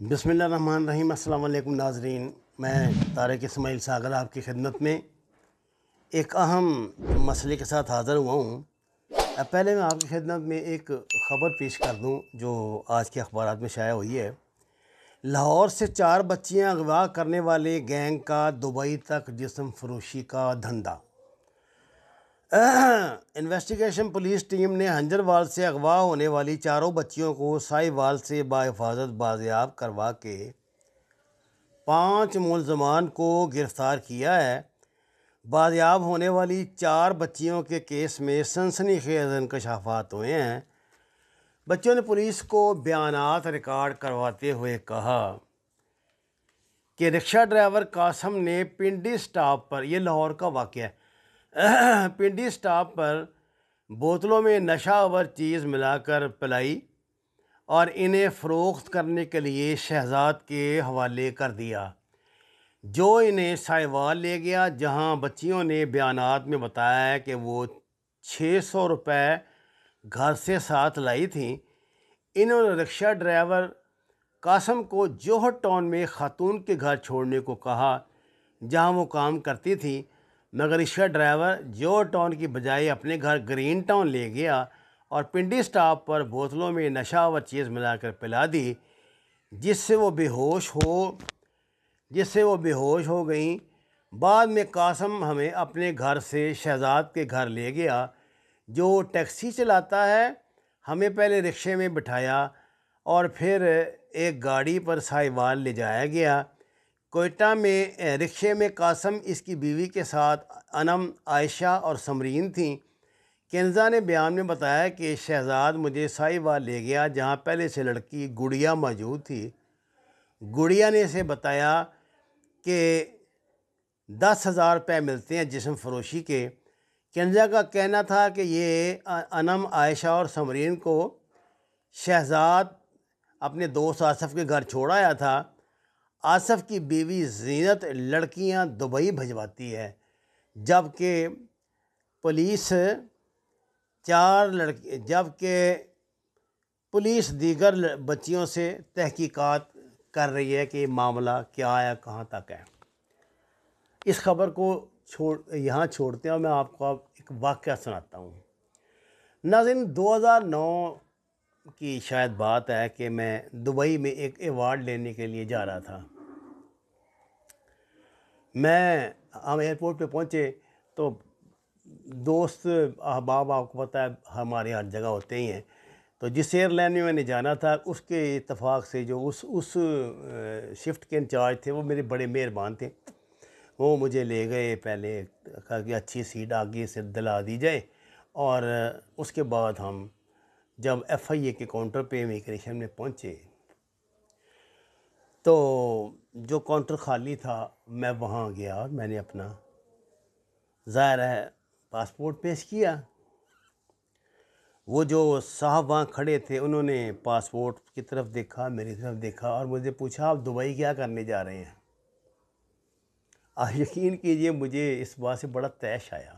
بسم اللہ الرحمن الرحیم۔ السلام علیکم ناظرین، میں طارق اسماعیل ساگر آپ کی خدمت میں ایک اہم مسئلے کے ساتھ حاضر ہوا ہوں۔ پہلے میں آپ کی خدمت میں ایک خبر پیش کر دوں جو آج کے اخبارات میں شائع ہوئی ہے۔ لاہور سے 4 بچیاں اغوا کرنے والے گینگ کا دبئی تک جسم فروشی کا دھندا۔ انویسٹیگیشن پولیس ٹیم نے ہنجروال سے اغوا ہونے والی 4 بچیوں کو ساہیوال سے بحفاظت بازیاب کروا کے 5 ملزمان کو گرفتار کیا ہے۔ بازیاب ہونے والی 4 بچیوں کے کیس میں سنسنی خیز انکشافات ہوئے ہیں۔ بچوں نے پولیس کو بیانات ریکارڈ کرواتے ہوئے کہا کہ رکشہ ڈرائیور قاسم نے پنڈی سٹاپ پر، یہ لاہور کا واقعہ ہے، پنڈی سٹاپ پر بوتلوں میں نشہ آور چیز ملا کر پلائی اور انہیں فروخت کرنے کے لیے شہزاد کے حوالے کر دیا، جو انہیں ساہیوال لے گیا، جہاں بچیوں نے بیانات میں بتایا ہے کہ وہ 600 روپے گھر سے ساتھ لائی تھیں۔ انہوں نے رکشہ ڈرائیور قاسم کو جوہر ٹاؤن میں خاتون کے گھر چھوڑنے کو کہا جہاں وہ کام کرتی تھی، مگر رکشہ ڈرائیور جوہر ٹاؤن کی بجائے اپنے گھر گرین ٹاؤن لے گیا اور پنڈی سٹاپ پر بوتلوں میں نشہ آور چیز ملا کر پلا دی، جس سے وہ بے ہوش ہو گئیں۔ بعد میں قاسم ہمیں اپنے گھر سے شہزاد کے گھر لے گیا، جو ٹیکسی چلاتا ہے۔ ہمیں پہلے رکشے میں بٹھایا اور پھر ایک گاڑی پر ساہیوال لے جایا گیا۔ کوئٹہ میں رکشے میں قاسم، اس کی بیوی کے ساتھ انم، عائشہ اور سمرین تھیں۔ کنزہ نے بیان میں بتایا کہ شہزاد مجھے ساہیوال لے گیا، جہاں پہلے سے لڑکی گڑیا موجود تھی۔ گڑیا نے اسے بتایا کہ 10,000 روپے ملتے ہیں جسم فروشی کے۔ کنزہ کا کہنا تھا کہ یہ انم، عائشہ اور سمرین کو شہزاد اپنے دوست آصف کے گھر چھوڑ آیا تھا۔ آصف کی بیوی زینت لڑکیاں دبئی بھجواتی ہے، جبکہ پولیس دیگر بچیوں سے تحقیقات کر رہی ہے کہ یہ معاملہ کیا ہے، کہاں تک ہے۔ اس خبر کو یہاں چھوڑتے ہیں اور میں آپ کو ایک واقعہ سناتا ہوں۔ ناظرین، 2009 کی شاید بات ہے کہ میں دبئی میں ایک ایوارڈ لینے کے لیے جا رہا تھا۔ ہم ایئرپورٹ پہ پہنچے تو دوست احباب، آپ کو پتہ ہے ہمارے ہر جگہ ہوتے ہی ہیں، تو جس ایئر لائن میں نے جانا تھا اس کے اتفاق سے جو اس شفٹ کے انچارج تھے وہ میرے بڑے مہربان تھے۔ وہ مجھے لے گئے، پہلے کہا کہ اچھی سیٹ آگے سے دلا دی جائے، اور اس کے بعد ہم جب FIA کے کاؤنٹر پہ امیگریشن میں پہنچے تو جو کاؤنٹر خالی تھا میں وہاں گیا اور میں نے اپنا ظاہر ہے پاسپورٹ پیش کیا۔ وہ جو صاحب وہاں کھڑے تھے انہوں نے پاسپورٹ کی طرف دیکھا، میری طرف دیکھا اور مجھے پوچھا آپ دبئی کیا کرنے جا رہے ہیں؟ آپ یقین کیجئے مجھے اس بات سے بڑا طیش آیا۔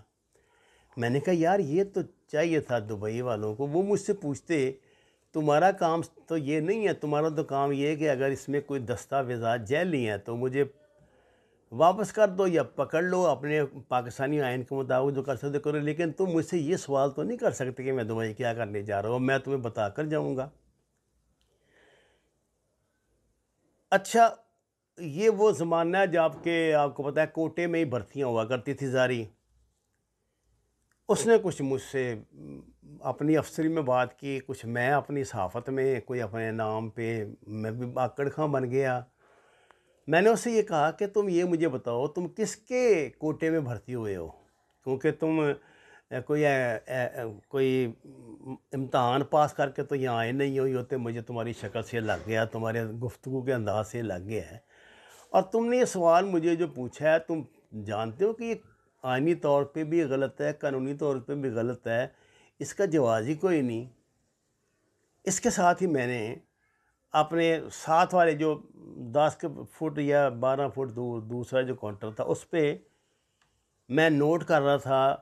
میں نے کہا یار یہ تو چاہیے تھا دبئی والوں کو، وہ مجھ سے پوچھتے تمہارا کام تو یہ نہیں ہے، تمہارا تو کام یہ ہے کہ اگر اس میں کوئی دستاویزات جعلی ہیں تو مجھے واپس کر دو یا پکڑ لو، اپنے پاکستانی آئین کے مطابق جو کر سکتے کرو، لیکن تم مجھ سے یہ سوال تو نہیں کر سکتے کہ میں دبئی کیا کرنے جا رہا ہوں، میں تمہیں بتا کر جاؤں گا۔ اچھا، یہ وہ زمانہ ہے جب کہ آپ کو پتہ ہے کوٹے میں ہی بھرتیاں ہوا کرتی تھی زاری۔ اس نے کچھ مجھ سے اپنی افسری میں بات کی، کچھ میں اپنی صحافت میں، کوئی اپنے نام پہ، میں بھی آکڑ خاں بن گیا۔ میں نے اس سے یہ کہا کہ تم یہ مجھے بتاؤ تم کس کے کوٹے میں بھرتی ہوئے ہو، کیونکہ تم کوئی امتحان پاس کر کے تو یہاں آئے نہیں ہوتے، مجھے تمہاری شکل سے لگ گیا، تمہارے گفتگو کے انداز سے لگ گیا ہے، اور تم نے یہ سوال مجھے جو پوچھا ہے تم جانتے ہو کہ یہ آئینی طور پہ بھی غلط ہے، قانونی طور پہ بھی غلط ہے، اس کا جواز ہی کوئی نہیں۔ اس کے ساتھ ہی میں نے اپنے ساتھ والے جو 10 فٹ یا 12 فٹ دور دوسرا جو کاؤنٹر تھا اس پہ میں نوٹ کر رہا تھا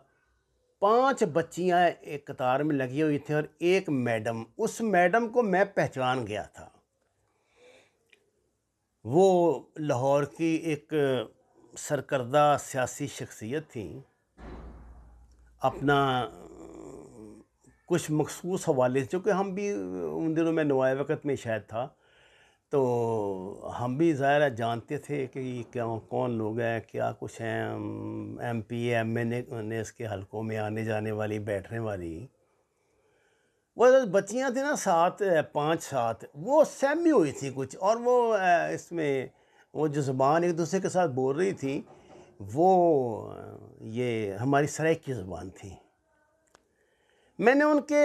5 بچیاں ایک قطار میں لگی ہوئی تھیں اور ایک میڈم، اس میڈم کو میں پہچان گیا تھا۔ وہ لاہور کی ایک سرکردہ سیاسی شخصیت تھیں. اپنا کچھ مخصوص حوالے سے، چونکہ ہم بھی ان دنوں میں نوائے وقت میں شاید تھا، تو ہم بھی ظاہر ہے جانتے تھے کہ یہ کون لوگ ہیں، کیا کچھ ہیں. ایم پی ایم این اے اس کے حلقوں میں آنے جانے والی، بیٹھنے والی. وہ بچیاں تھیں نا، 5-7، وہ سہمی ہوئی تھیں کچھ، اور وہ اس میں وہ جو زبان ایک دوسرے کے ساتھ بول رہی تھی، وہ یہ ہماری سرائیکی زبان تھی. میں نے ان کے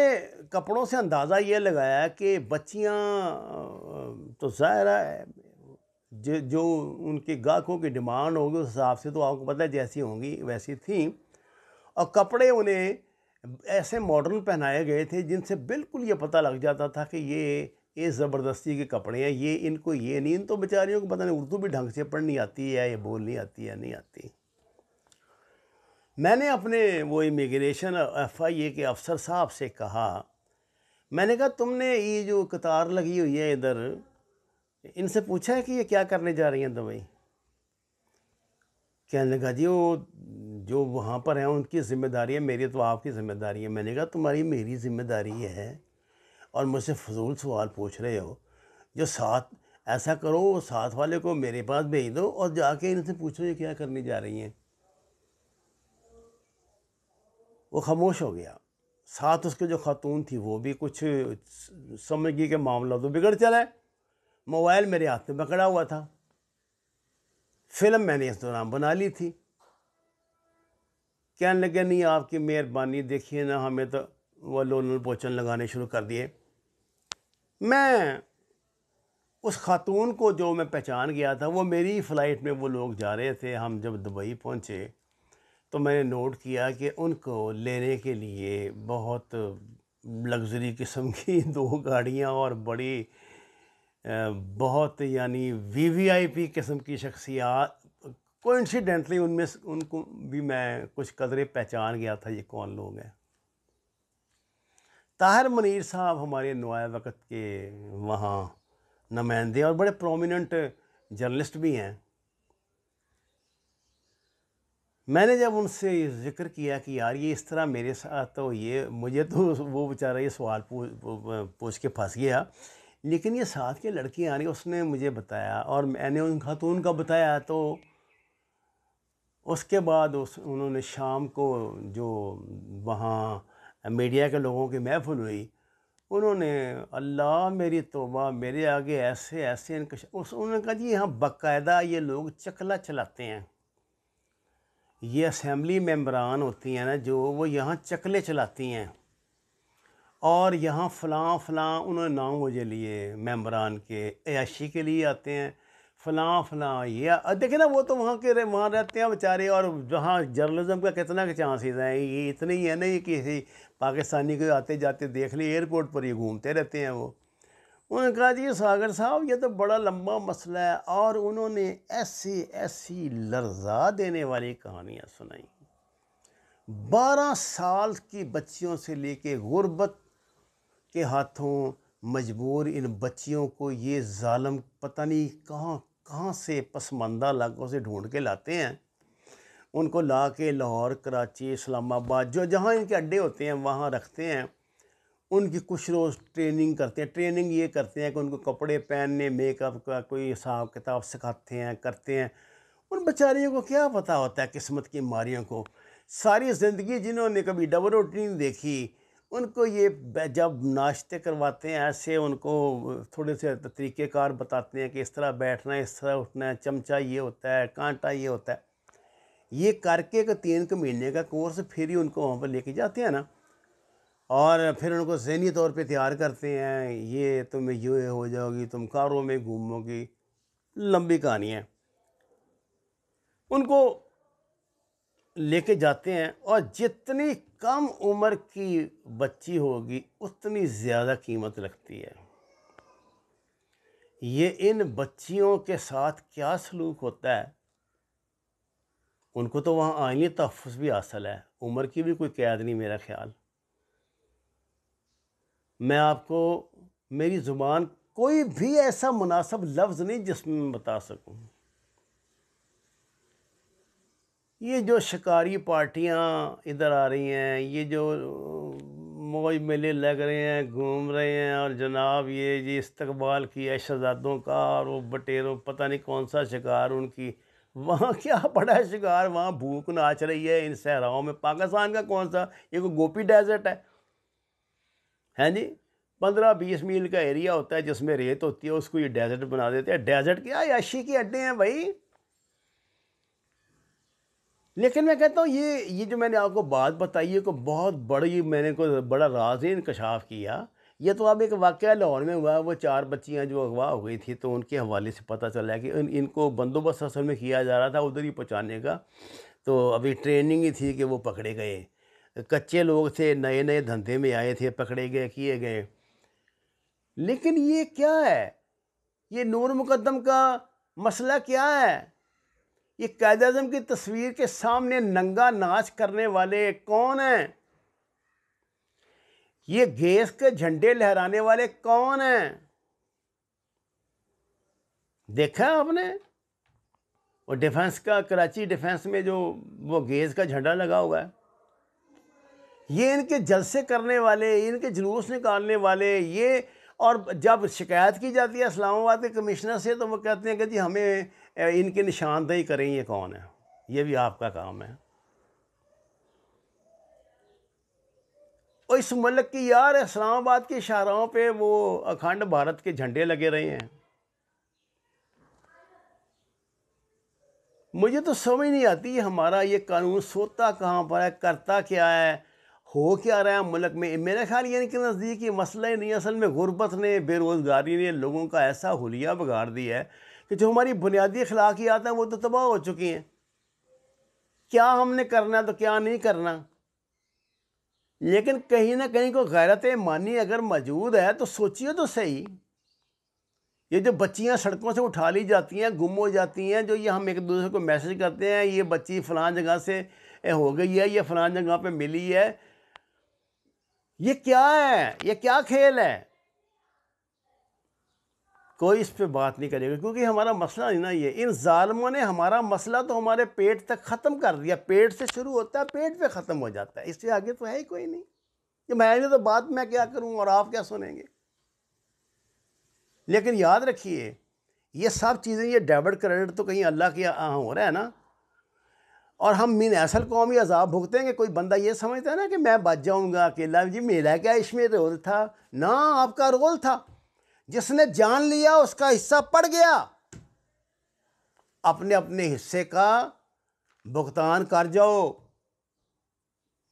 کپڑوں سے اندازہ یہ لگایا کہ بچیاں تو ظاہر ہے جو ان کے گاہکوں کی ڈیمانڈ ہوگی اس حساب سے تو آپ کو پتہ ہے جیسی ہوں گی ویسی تھیں. اور کپڑے انہیں ایسے ماڈرن پہنائے گئے تھے جن سے بالکل یہ پتہ لگ جاتا تھا کہ یہ زبردستی کے کپڑے ہیں، یہ ان کو یہ نہیں. ان تو بیچاریوں کو پتہ نہیں اردو بھی ڈھنگ سے پڑھنی آتی ہے یا بولنی آتی ہے نہیں آتی. میں نے اپنے وہ امیگریشن ایف آئی اے کے افسر صاحب سے کہا، میں نے کہا تم نے یہ جو قطار لگی ہوئی ہے ادھر، ان سے پوچھا ہے کہ یہ کیا کرنے جا رہی ہیں دبئی؟ کہنے لگا جی وہ جو وہاں پر ہیں ان کی ذمہ داری ہے، میری تو آپ کی ذمہ داری ہے. میں نے کہا تمہاری میری ذمہ داری ہے اور مجھ سے فضول سوال پوچھ رہے ہو؟ جو ساتھ ایسا کرو، وہ ساتھ والے کو میرے پاس بھیج دو اور جا کے ان سے پوچھو یہ کیا کرنے جا رہی ہیں. وہ خاموش ہو گیا. ساتھ اس کے جو خاتون تھی وہ بھی کچھ سمجھ گئی کہ معاملہ تو بگڑ چلا ہے. موبائل میرے ہاتھ میں پکڑا ہوا تھا، فلم میں نے اس دوران بنا لی تھی. کہنے لگے نہیں آپ کی مہربانی، دیکھیے نا ہمیں تو وہ لول پوچن لگانے شروع کر دیے. میں اس خاتون کو جو میں پہچان گیا تھا، وہ میری فلائٹ میں وہ لوگ جا رہے تھے. ہم جب دبئی پہنچے تو میں نے نوٹ کیا کہ ان کو لینے کے لیے بہت لگژری قسم کی 2 گاڑیاں اور بڑی بہت یعنی وی وی آئی پی قسم کی شخصیات. کوئنسیڈنٹلی ان کو بھی میں کچھ قدرے پہچان گیا تھا یہ کون لوگ ہیں. طاہر منیر صاحب ہمارے نوائے وقت کے وہاں نمائندے اور بڑے پرومیننٹ جرنلسٹ بھی ہیں. میں نے جب ان سے ذکر کیا کہ یار یہ اس طرح میرے ساتھ، تو یہ مجھے تو وہ بیچارہ یہ سوال پوچھ کے پھنس گیا. لیکن یہ ساتھ کے لڑکی آ رہی، اس نے مجھے بتایا اور میں نے ان خاتون کا بتایا. تو اس کے بعد انہوں نے شام کو جو وہاں میڈیا کے لوگوں کی محفل ہوئی، انہوں نے اللہ میری توبہ، میرے آگے ایسے انہوں نے کہا جی یہاں باقاعدہ یہ لوگ چکلا چلاتے ہیں. یہ اسمبلی ممبران ہوتی ہیں نا جو، وہ یہاں چکلے چلاتی ہیں اور یہاں فلاں فلاں انہوں نے نام مجھے لیے ممبران کے، عیاشی کے لیے آتے ہیں فلاں فلاں. یہ دیکھیں نا وہ تو وہاں رہتے ہیں بیچارے، اور جہاں جرنلزم کا کتنا کے چانسز ہیں. یہ اتنے ہی ہے نا، یہ کسی پاکستانی کو آتے جاتے دیکھ لیں ایئرپورٹ پر، یہ گھومتے رہتے ہیں. وہ انہوں نے کہا جی ساگر صاحب یہ تو بڑا لمبا مسئلہ ہے، اور انہوں نے ایسی لرزا دینے والی کہانیاں سنائیں. 12 سال کی بچیوں سے لے کے غربت کے ہاتھوں مجبور ان بچیوں کو یہ ظالم پتہ نہیں کہاں سے پسماندہ علاقوں سے ڈھونڈ کے لاتے ہیں. ان کو لا کے لاہور، کراچی، اسلام آباد، جہاں ان کے اڈے ہوتے ہیں وہاں رکھتے ہیں. ان کی کچھ روز ٹریننگ کرتے ہیں. ٹریننگ یہ کرتے ہیں کہ ان کو کپڑے پہننے، میک اپ کا کوئی حساب کتاب سکھاتے ہیں، کرتے ہیں. ان بیچاریوں کو کیا پتہ ہوتا ہے قسمت کی ماریوں کو. ساری زندگی جنہوں نے کبھی ڈبل روٹی نہیں دیکھی، ان کو یہ جب ناشتے کرواتے ہیں ایسے، ان کو تھوڑے سے طریقہ کار بتاتے ہیں کہ اس طرح بیٹھنا ہے، اس طرح اٹھنا ہے، چمچہ یہ ہوتا ہے، کانٹا یہ ہوتا ہے. یہ کر کے 3 مہینے کا کورس پھر ہی ان کو وہاں پر لے کے جاتے ہیں نا، اور پھر ان کو ذہنی طور پہ تیار کرتے ہیں. یہ تم یہ ہو جاؤ گی، تم کاروں میں گھومو گی، لمبی کہانی ہے. ان کو لے کے جاتے ہیں، اور جتنی کم عمر کی بچی ہوگی اتنی زیادہ قیمت لگتی ہے. یہ ان بچیوں کے ساتھ کیا سلوک ہوتا ہے. ان کو تو وہاں آئینی تحفظ بھی حاصل ہے، عمر کی بھی کوئی قید نہیں میرا خیال. میں آپ کو میری زبان کوئی بھی ایسا مناسب لفظ نہیں جس میں بتا سکوں۔ یہ جو شکاری پارٹیاں ادھر آ رہی ہیں، یہ جو موج میلے لگ رہے ہیں، گھوم رہے ہیں، اور جناب یہ جی استقبال کیا شہزادوں کا، اور وہ بٹیروں پتہ نہیں کون سا شکار ان کی، وہاں کیا پڑا ہے شکار، وہاں بھوک ناچ رہی ہے ان صحراؤں میں۔ پاکستان کا کون سا، یہ کوئی گوپی ڈیزرٹ ہے جی؟ 15-20 میل کا ایریا ہوتا ہے جس میں ریت ہوتی ہے، اس کو یہ ڈیزرٹ بنا دیتے ہیں۔ ڈیزرٹ کیا، عیاشی کے اڈے ہیں بھائی۔ لیکن میں کہتا ہوں یہ جو میں نے آپ کو بات بتائی ہے کو بہت بڑی، میں نے کوئی بڑا راز انکشاف کیا۔ یہ تو اب ایک واقعہ لاہور میں ہوا، وہ 4 بچیاں جو اغوا ہو گئی تھی، تو ان کے حوالے سے پتہ چلا کہ ان کو بندوبست اصل میں کیا جا رہا تھا ادھر ہی پہنچانے کا، تو ابھی ٹریننگ ہی تھی کہ وہ پکڑے گئے۔ کچے لوگ تھے، نئے نئے دھندے میں آئے تھے، پکڑے گئے، کیے گئے۔ لیکن یہ کیا ہے، یہ نور مقدم کا مسئلہ کیا ہے؟ یہ قائد اعظم کی تصویر کے سامنے ننگا ناچ کرنے والے کون ہیں؟ یہ گیس کے جھنڈے لہرانے والے کون ہیں؟ دیکھا آپ نے وہ ڈیفنس کا، کراچی ڈیفنس میں جو وہ گیس کا جھنڈا لگا ہوا ہے؟ یہ ان کے جلسے کرنے والے، ان کے جلوس نکالنے والے، یہ، اور جب شکایت کی جاتی ہے اسلام آباد کے کمشنر سے تو وہ کہتے ہیں کہ جی ہمیں ان کی نشاندہی کریں، یہ کون ہے؟ یہ بھی آپ کا کام ہے۔ اور اس ملک کی یار اسلام آباد کے شاہراہوں پہ وہ اکھنڈ بھارت کے جھنڈے لگے رہے ہیں۔ مجھے تو سمجھ نہیں آتی ہمارا یہ قانون سوتا کہاں پر ہے، کرتا کیا ہے، ہو کیا رہا ہے ملک میں۔ میرے خیال یہ ان کے نزدیک یہ مسئلہ ہی نہیں، اصل میں غربت نے، بے روزگاری نے لوگوں کا ایسا حلیہ بگاڑ دیا ہے کہ جو ہماری بنیادی اخلاقیات ہیں وہ تو تباہ ہو چکی ہیں۔ کیا ہم نے کرنا ہے تو کیا نہیں کرنا، لیکن کہیں نہ کہیں کوئی غیرت ایمانی اگر موجود ہے تو سوچیے تو صحیح۔ یہ جو بچیاں سڑکوں سے اٹھا لی جاتی ہیں، گم ہو جاتی ہیں، جو یہ ہم ایک دوسرے کو میسج کرتے ہیں یہ بچی فلاں جگہ سے ہو گئی ہے، یہ فلاں جگہ پہ ملی ہے، یہ کیا ہے، یہ کیا کھیل ہے؟ کوئی اس پہ بات نہیں کرے گا، کیونکہ ہمارا مسئلہ نہیں نا یہ۔ ان ظالموں نے ہمارا مسئلہ تو ہمارے پیٹ تک ختم کر دیا، پیٹ سے شروع ہوتا ہے، پیٹ پہ ختم ہو جاتا ہے، اس سے آگے تو ہے ہی کوئی نہیں۔ کہ میں نے تو بات میں کیا کروں اور آپ کیا سنیں گے؟ لیکن یاد رکھیے یہ سب چیزیں، یہ ڈیبٹ کریڈٹ تو کہیں اللہ کے ہو رہا ہے نا، اور ہم من اصل قومی عذاب بھگتیں گے۔ کوئی بندہ یہ سمجھتا ہے نا کہ میں بچ جاؤں گا اکیلا، جی میرا کیا اس میں رول تھا؟ نہ، آپ کا رول تھا۔ جس نے جان لیا اس کا حصہ پڑ گیا، اپنے اپنے حصے کا بھگتان کر جاؤ،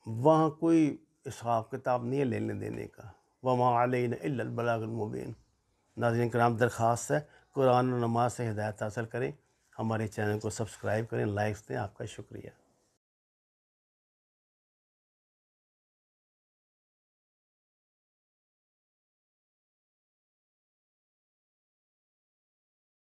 وہاں کوئی حساب کتاب نہیں ہے لینے دینے کا۔ وما علینا الا البلاغ المبین۔ ناظرین کرام، درخواست ہے قرآن و نماز سے ہدایت حاصل کریں، ہمارے چینل کو سبسکرائب کریں، لائکس دیں۔ آپ کا شکریہ۔